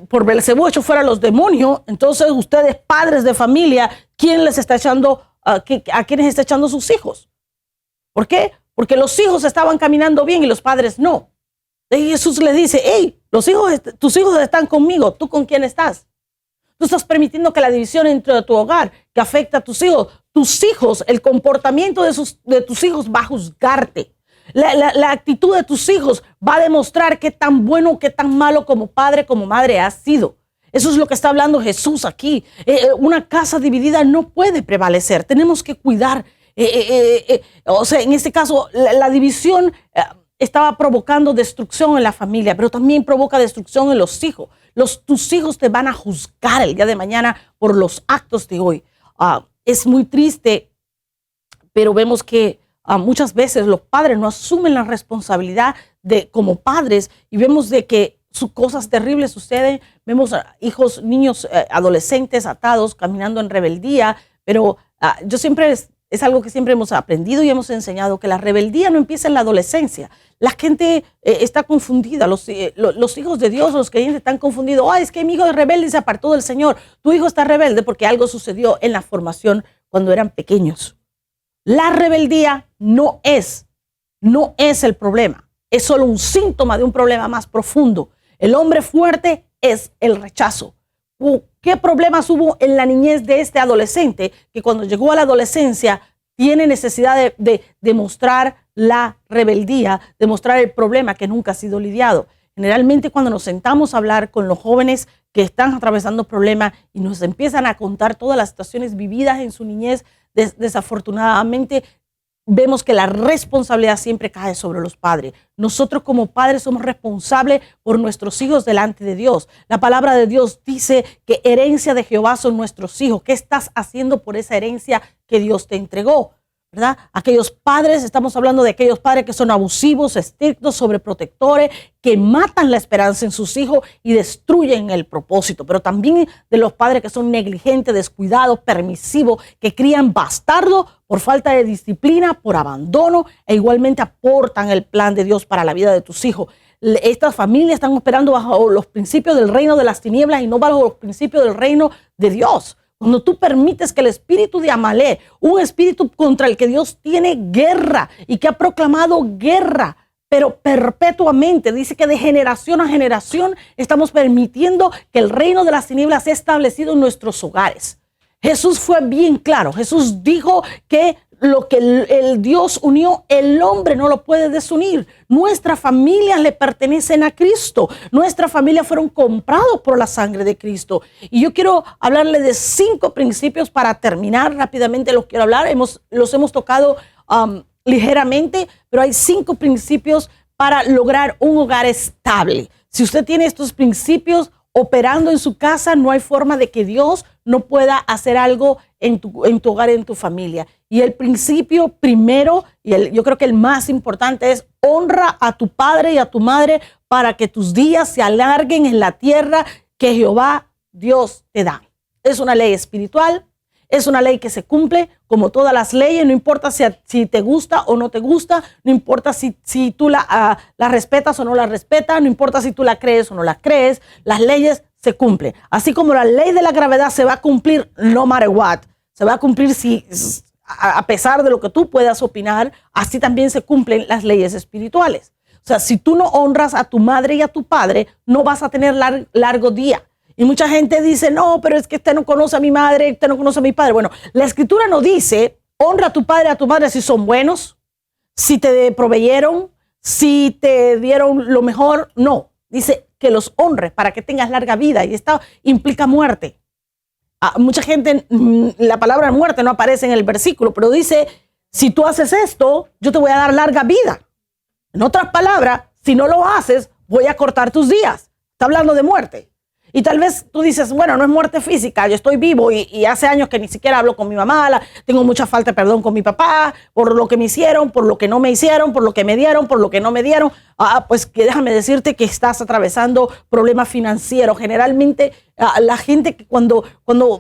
S1: por Belcebú echo fuera a los demonios, entonces ustedes, padres de familia, ¿quién les está echando, a quiénes está echando sus hijos? ¿Por qué? Porque los hijos estaban caminando bien y los padres no. Y Jesús les dice, hey, tus hijos están conmigo, ¿tú con quién estás? Tú estás permitiendo que la división entre de tu hogar, que afecta a tus hijos, el comportamiento de tus hijos va a juzgarte. La actitud de tus hijos va a demostrar qué tan bueno, qué tan malo como padre, como madre has sido. Eso es lo que está hablando Jesús aquí. Una casa dividida no puede prevalecer. Tenemos que cuidar. O sea, en este caso, la división estaba provocando destrucción en la familia, pero también provoca destrucción en los hijos. Tus hijos te van a juzgar el día de mañana por los actos de hoy. Es muy triste, pero vemos que muchas veces los padres no asumen la responsabilidad como padres y vemos de que cosas terribles suceden. Vemos niños, adolescentes atados, caminando en rebeldía, pero es algo que siempre hemos aprendido y hemos enseñado, que la rebeldía no empieza en la adolescencia. La gente está confundida, los hijos de Dios, los creyentes están confundidos. Es que mi hijo es rebelde y se apartó del Señor. Tu hijo está rebelde porque algo sucedió en la formación cuando eran pequeños. La rebeldía no es el problema, es solo un síntoma de un problema más profundo. El hombre fuerte es el rechazo. ¿Qué problemas hubo en la niñez de este adolescente que cuando llegó a la adolescencia tiene necesidad de mostrar la rebeldía, de mostrar el problema que nunca ha sido lidiado? Generalmente cuando nos sentamos a hablar con los jóvenes que están atravesando problemas y nos empiezan a contar todas las situaciones vividas en su niñez, desafortunadamente vemos que la responsabilidad siempre cae sobre los padres. Nosotros como padres somos responsables por nuestros hijos delante de Dios. La palabra de Dios dice que herencia de Jehová son nuestros hijos. ¿Qué estás haciendo por esa herencia que Dios te entregó? ¿Verdad? Aquellos padres, estamos hablando de aquellos padres que son abusivos, estrictos, sobreprotectores, que matan la esperanza en sus hijos y destruyen el propósito. Pero también de los padres que son negligentes, descuidados, permisivos, que crían bastardos por falta de disciplina, por abandono, e igualmente aportan el plan de Dios para la vida de tus hijos. Estas familias están operando bajo los principios del reino de las tinieblas y no bajo los principios del reino de Dios. Cuando tú permites que el espíritu de Amalek, un espíritu contra el que Dios tiene guerra y que ha proclamado guerra, pero perpetuamente, dice que de generación a generación estamos permitiendo que el reino de las tinieblas sea establecido en nuestros hogares. Jesús fue bien claro. Jesús dijo que lo que el Dios unió, el hombre no lo puede desunir. Nuestras familias le pertenecen a Cristo. Nuestras familias fueron comprados por la sangre de Cristo. Y yo quiero hablarle de 5 principios para terminar rápidamente. Los quiero hablar. Los hemos tocado ligeramente, pero hay 5 principios para lograr un hogar estable. Si usted tiene estos principios operando en su casa, no hay forma de que Dios no pueda hacer algo en tu hogar, en tu familia. Y el principio primero, yo creo que el más importante es honra a tu padre y a tu madre para que tus días se alarguen en la tierra que Jehová Dios te da. Es una ley espiritual, es una ley que se cumple como todas las leyes, no importa si te gusta o no te gusta, no importa si tú la respetas o no la respetas, no importa si tú la crees o no la crees, las leyes se cumplen. Así como la ley de la gravedad se va a cumplir no matter what, se va a cumplir a pesar de lo que tú puedas opinar, así también se cumplen las leyes espirituales. O sea, si tú no honras a tu madre y a tu padre, no vas a tener largo día. Y mucha gente dice, no, pero es que usted no conoce a mi madre, usted no conoce a mi padre. Bueno, la escritura no dice, honra a tu padre y a tu madre si son buenos, si te proveyeron, si te dieron lo mejor. No, dice que los honres para que tengas larga vida. Y esto implica muerte. Mucha gente, la palabra muerte no aparece en el versículo, pero dice, si tú haces esto, yo te voy a dar larga vida. En otras palabras, si no lo haces, voy a cortar tus días. Está hablando de muerte. Y tal vez tú dices, bueno, no es muerte física, yo estoy vivo y hace años que ni siquiera hablo con mi mamá, tengo mucha falta de perdón con mi papá, por lo que me hicieron, por lo que no me hicieron, por lo que me dieron, por lo que no me dieron. Pues que déjame decirte que estás atravesando problemas financieros. Generalmente la gente, cuando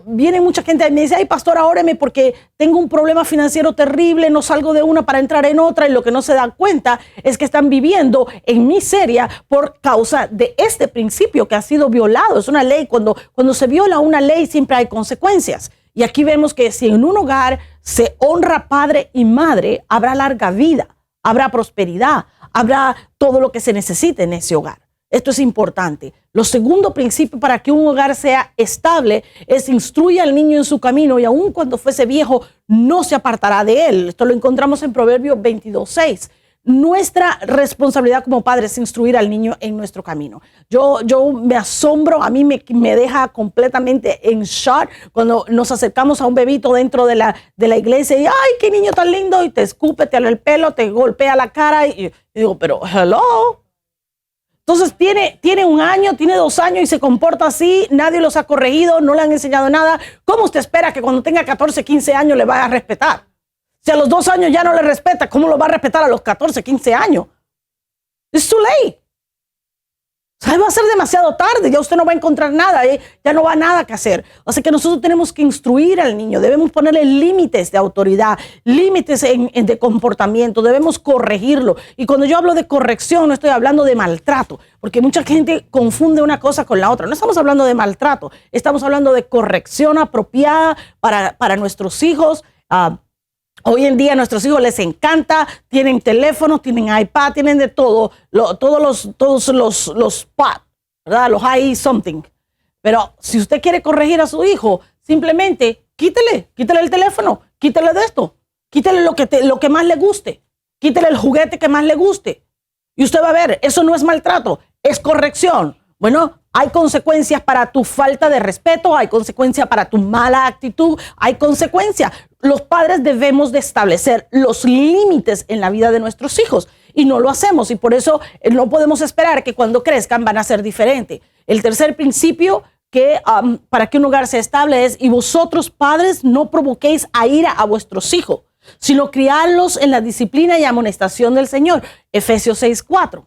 S1: viene mucha gente y me dice, ay pastora, óreme porque tengo un problema financiero terrible, no salgo de una para entrar en otra, y lo que no se dan cuenta es que están viviendo en miseria por causa de este principio que ha sido violado. Es una ley, cuando se viola una ley siempre hay consecuencias. Y aquí vemos que si en un hogar se honra padre y madre, habrá larga vida, habrá prosperidad, habrá todo lo que se necesite en ese hogar. Esto es importante. Lo segundo principio para que un hogar sea estable es instruye al niño en su camino y aun cuando fuese viejo no se apartará de él. Esto lo encontramos en Proverbios 22:6. Nuestra responsabilidad como padres es instruir al niño en nuestro camino. Yo me asombro, a mí me deja completamente en shock cuando nos acercamos a un bebito dentro de la iglesia y ¡ay, qué niño tan lindo! Y te escupe, te ala el pelo, te golpea la cara y digo, pero hello. Entonces tiene 1 año, tiene 2 años y se comporta así, nadie los ha corregido, no le han enseñado nada. ¿Cómo usted espera que cuando tenga 14, 15 años le vaya a respetar? Si a los 2 años ya no le respeta, ¿cómo lo va a respetar a los 14, 15 años? It's too late. O sea, va a ser demasiado tarde, ya usted no va a encontrar nada, ya no va a nada que hacer. Así que nosotros tenemos que instruir al niño, debemos ponerle límites de autoridad, límites de comportamiento, debemos corregirlo. Y cuando yo hablo de corrección, no estoy hablando de maltrato, porque mucha gente confunde una cosa con la otra. No estamos hablando de maltrato, estamos hablando de corrección apropiada para nuestros hijos. Hoy en día a nuestros hijos les encanta, tienen teléfonos, tienen iPad, tienen de todo, todos los ¿verdad? Los high something. Pero si usted quiere corregir a su hijo, simplemente quítele el teléfono, quítele de esto, quítele lo que más le guste, quítele el juguete que más le guste. Y usted va a ver, eso no es maltrato, es corrección. Bueno, hay consecuencias para tu falta de respeto, hay consecuencias para tu mala actitud, hay consecuencias. Los padres debemos de establecer los límites en la vida de nuestros hijos y no lo hacemos, y por eso no podemos esperar que cuando crezcan van a ser diferentes. El tercer principio que para que un hogar sea estable es: y vosotros, padres, no provoquéis a ira a vuestros hijos, sino criarlos en la disciplina y amonestación del Señor. Efesios 6:4.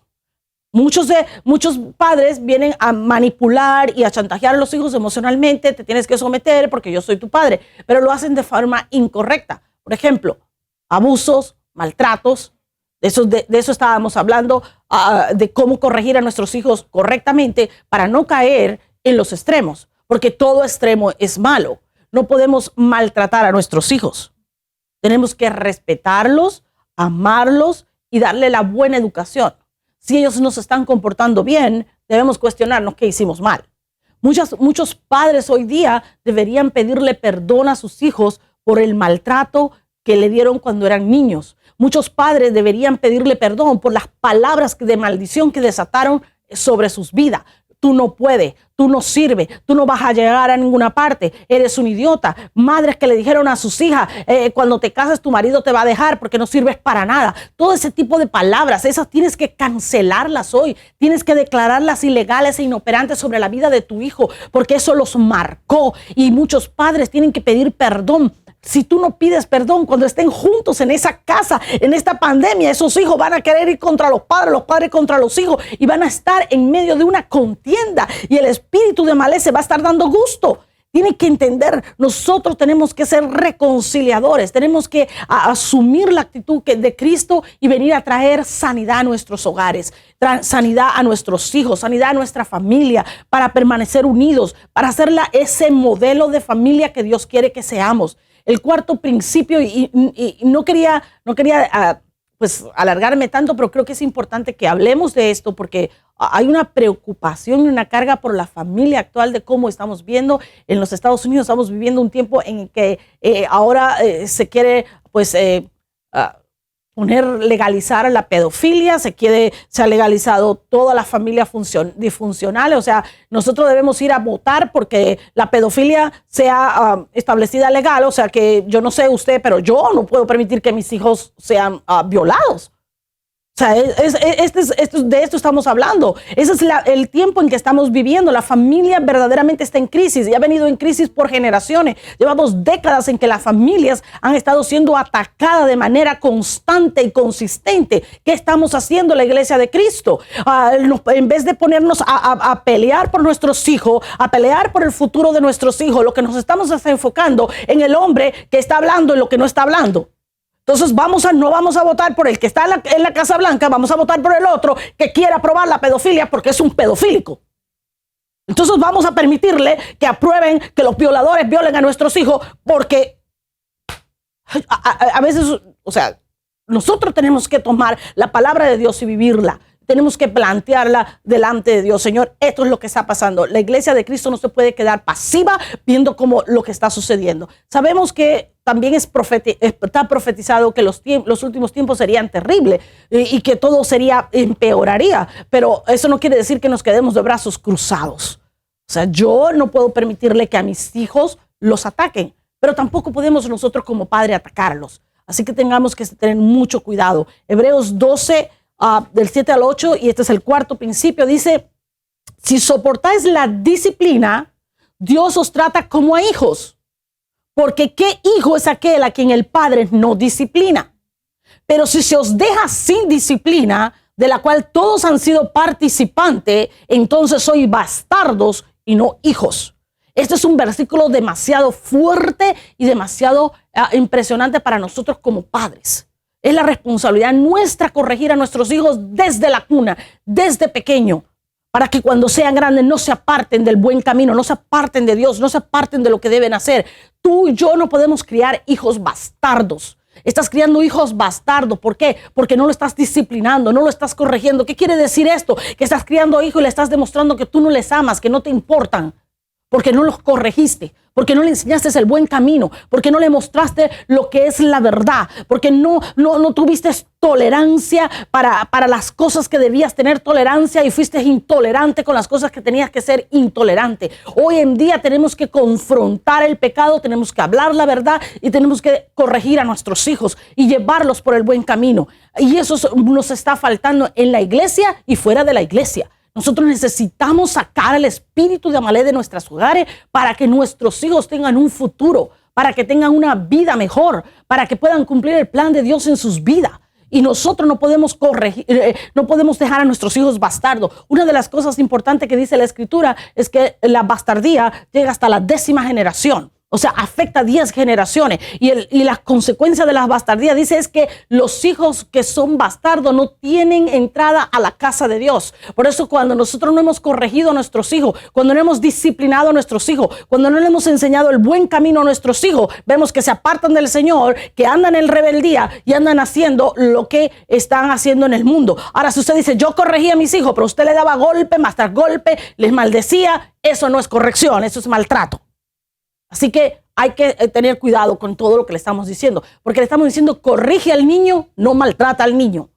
S1: Muchos padres vienen a manipular y a chantajear a los hijos emocionalmente. Te tienes que someter porque yo soy tu padre, pero lo hacen de forma incorrecta. Por ejemplo, abusos, maltratos. De eso estábamos hablando, de cómo corregir a nuestros hijos correctamente para no caer en los extremos, porque todo extremo es malo. No podemos maltratar a nuestros hijos. Tenemos que respetarlos, amarlos y darle la buena educación. Si ellos no se están comportando bien, debemos cuestionarnos qué hicimos mal. Muchos padres hoy día deberían pedirle perdón a sus hijos por el maltrato que le dieron cuando eran niños. Muchos padres deberían pedirle perdón por las palabras de maldición que desataron sobre sus vidas. Tú no puedes, tú no sirves, tú no vas a llegar a ninguna parte, eres un idiota. Madres que le dijeron a sus hijas, cuando te cases tu marido te va a dejar porque no sirves para nada. Todo ese tipo de palabras, esas tienes que cancelarlas hoy. Tienes que declararlas ilegales e inoperantes sobre la vida de tu hijo, porque eso los marcó. Y muchos padres tienen que pedir perdón. Si tú no pides perdón cuando estén juntos en esa casa, en esta pandemia, esos hijos van a querer ir contra los padres contra los hijos, y van a estar en medio de una contienda, y el espíritu de maldad se va a estar dando gusto. Tienen que entender, nosotros tenemos que ser reconciliadores, tenemos que asumir la actitud de Cristo y venir a traer sanidad a nuestros hogares, sanidad a nuestros hijos, sanidad a nuestra familia, para permanecer unidos, para hacerla ese modelo de familia que Dios quiere que seamos. El cuarto principio, y no quería pues alargarme tanto, pero creo que es importante que hablemos de esto, porque hay una preocupación y una carga por la familia actual, de cómo estamos viendo en los Estados Unidos. Estamos viviendo un tiempo en que ahora se quiere legalizar la pedofilia, se ha legalizado todas las familias disfuncionales. O sea, nosotros debemos ir a votar porque la pedofilia sea establecida legal. O sea, que yo no sé usted, pero yo no puedo permitir que mis hijos sean violados. O sea, de esto estamos hablando. Ese es el tiempo en que estamos viviendo. La familia verdaderamente está en crisis y ha venido en crisis por generaciones. Llevamos décadas en que las familias han estado siendo atacadas de manera constante y consistente. ¿Qué estamos haciendo la Iglesia de Cristo? En vez de ponernos a pelear por nuestros hijos, a pelear por el futuro de nuestros hijos, lo que nos estamos enfocando en el hombre que está hablando y lo que no está hablando. Entonces no vamos a votar por el que está en la Casa Blanca, vamos a votar por el otro que quiere aprobar la pedofilia porque es un pedofílico. Entonces vamos a permitirle que aprueben que los violadores violen a nuestros hijos, porque a veces, o sea, nosotros tenemos que tomar la palabra de Dios y vivirla. Tenemos que plantearla delante de Dios. Señor, esto es lo que está pasando. La Iglesia de Cristo no se puede quedar pasiva viendo cómo lo que está sucediendo. Sabemos que también está profetizado que los últimos tiempos serían terribles y que todo empeoraría. Pero eso no quiere decir que nos quedemos de brazos cruzados. O sea, yo no puedo permitirle que a mis hijos los ataquen, pero tampoco podemos nosotros como padre atacarlos. Así que tengamos que tener mucho cuidado. Hebreos 12, del 7 al 8, y este es el cuarto principio, dice: si soportáis la disciplina, Dios os trata como a hijos. Porque ¿qué hijo es aquel a quien el padre no disciplina? Pero si se os deja sin disciplina, de la cual todos han sido participantes, entonces sois bastardos y no hijos. Este es un versículo demasiado fuerte y demasiado impresionante para nosotros como padres. Es la responsabilidad nuestra corregir a nuestros hijos desde la cuna, desde pequeño, para que cuando sean grandes no se aparten del buen camino, no se aparten de Dios, no se aparten de lo que deben hacer. Tú y yo no podemos criar hijos bastardos. Estás criando hijos bastardos. ¿Por qué? Porque no lo estás disciplinando, no lo estás corrigiendo. ¿Qué quiere decir esto? Que estás criando hijos y le estás demostrando que tú no les amas, que no te importan. Porque no los corregiste, porque no le enseñaste el buen camino, porque no le mostraste lo que es la verdad, porque no tuviste tolerancia para las cosas que debías tener tolerancia y fuiste intolerante con las cosas que tenías que ser intolerante. Hoy en día tenemos que confrontar el pecado, tenemos que hablar la verdad y tenemos que corregir a nuestros hijos y llevarlos por el buen camino. Y eso nos está faltando en la iglesia y fuera de la iglesia. Nosotros necesitamos sacar el espíritu de Amalek de nuestros hogares para que nuestros hijos tengan un futuro, para que tengan una vida mejor, para que puedan cumplir el plan de Dios en sus vidas. Y nosotros no podemos no podemos dejar a nuestros hijos bastardos. Una de las cosas importantes que dice la Escritura es que la bastardía llega hasta la 10ª generación. O sea, afecta a 10 generaciones. Y la consecuencia de las bastardías, dice, es que los hijos que son bastardos no tienen entrada a la casa de Dios. Por eso cuando nosotros no hemos corregido a nuestros hijos, cuando no hemos disciplinado a nuestros hijos, cuando no le hemos enseñado el buen camino a nuestros hijos, vemos que se apartan del Señor, que andan en rebeldía y andan haciendo lo que están haciendo en el mundo. Ahora, si usted dice, yo corregí a mis hijos, pero usted le daba golpe, más tras golpe, les maldecía, eso no es corrección, eso es maltrato. Así que hay que tener cuidado con todo lo que le estamos diciendo, porque le estamos diciendo corrige al niño, no maltrata al niño.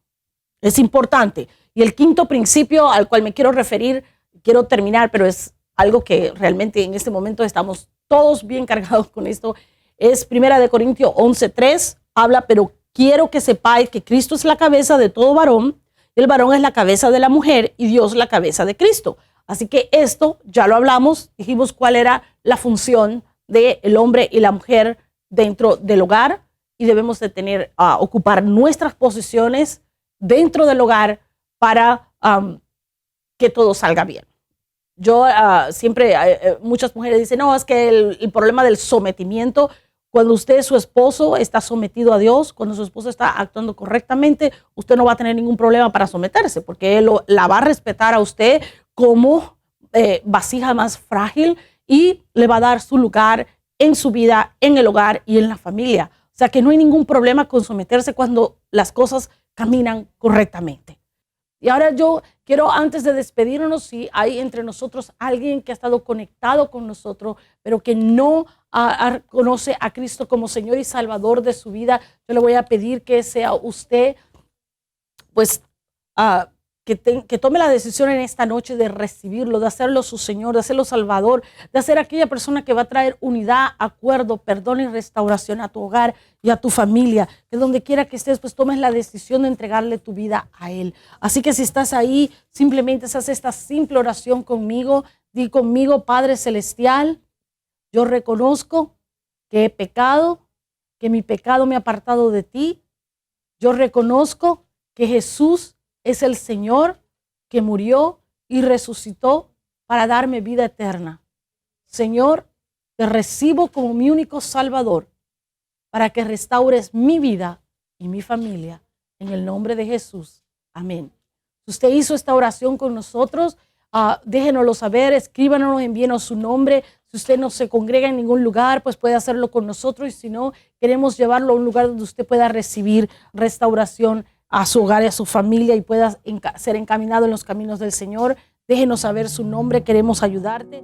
S1: Es importante. Y el quinto principio al cual me quiero referir, quiero terminar, pero es algo que realmente en este momento estamos todos bien cargados con esto, es 1 Corintios 11:3, habla, pero quiero que sepáis que Cristo es la cabeza de todo varón, el varón es la cabeza de la mujer y Dios la cabeza de Cristo. Así que esto ya lo hablamos, dijimos cuál era la función del hombre y la mujer dentro del hogar y debemos de ocupar nuestras posiciones dentro del hogar para que todo salga bien. Yo siempre, muchas mujeres dicen, no, es que el problema del sometimiento, cuando usted, su esposo, está sometido a Dios, cuando su esposo está actuando correctamente, usted no va a tener ningún problema para someterse, porque él la va a respetar a usted como vasija más frágil y le va a dar su lugar en su vida, en el hogar y en la familia. O sea que no hay ningún problema con someterse cuando las cosas caminan correctamente. Y ahora yo quiero, antes de despedirnos, si hay entre nosotros alguien que ha estado conectado con nosotros, pero que no conoce a Cristo como Señor y Salvador de su vida, yo le voy a pedir que sea usted, pues, que tome la decisión en esta noche de recibirlo, de hacerlo su Señor, de hacerlo Salvador, de ser aquella persona que va a traer unidad, acuerdo, perdón y restauración a tu hogar y a tu familia. Que donde quiera que estés, pues tomes la decisión de entregarle tu vida a Él. Así que si estás ahí, simplemente haz esta simple oración conmigo. Di conmigo, Padre Celestial, yo reconozco que he pecado, que mi pecado me ha apartado de ti. Yo reconozco que Jesús es el Señor que murió y resucitó para darme vida eterna. Señor, te recibo como mi único Salvador para que restaures mi vida y mi familia. En el nombre de Jesús. Amén. Si usted hizo esta oración con nosotros, déjenoslo saber, escríbanos, envíenos su nombre. Si usted no se congrega en ningún lugar, pues puede hacerlo con nosotros. Y si no, queremos llevarlo a un lugar donde usted pueda recibir restauración a su hogar y a su familia y pueda ser encaminado en los caminos del Señor. Déjenos saber su nombre, queremos ayudarte.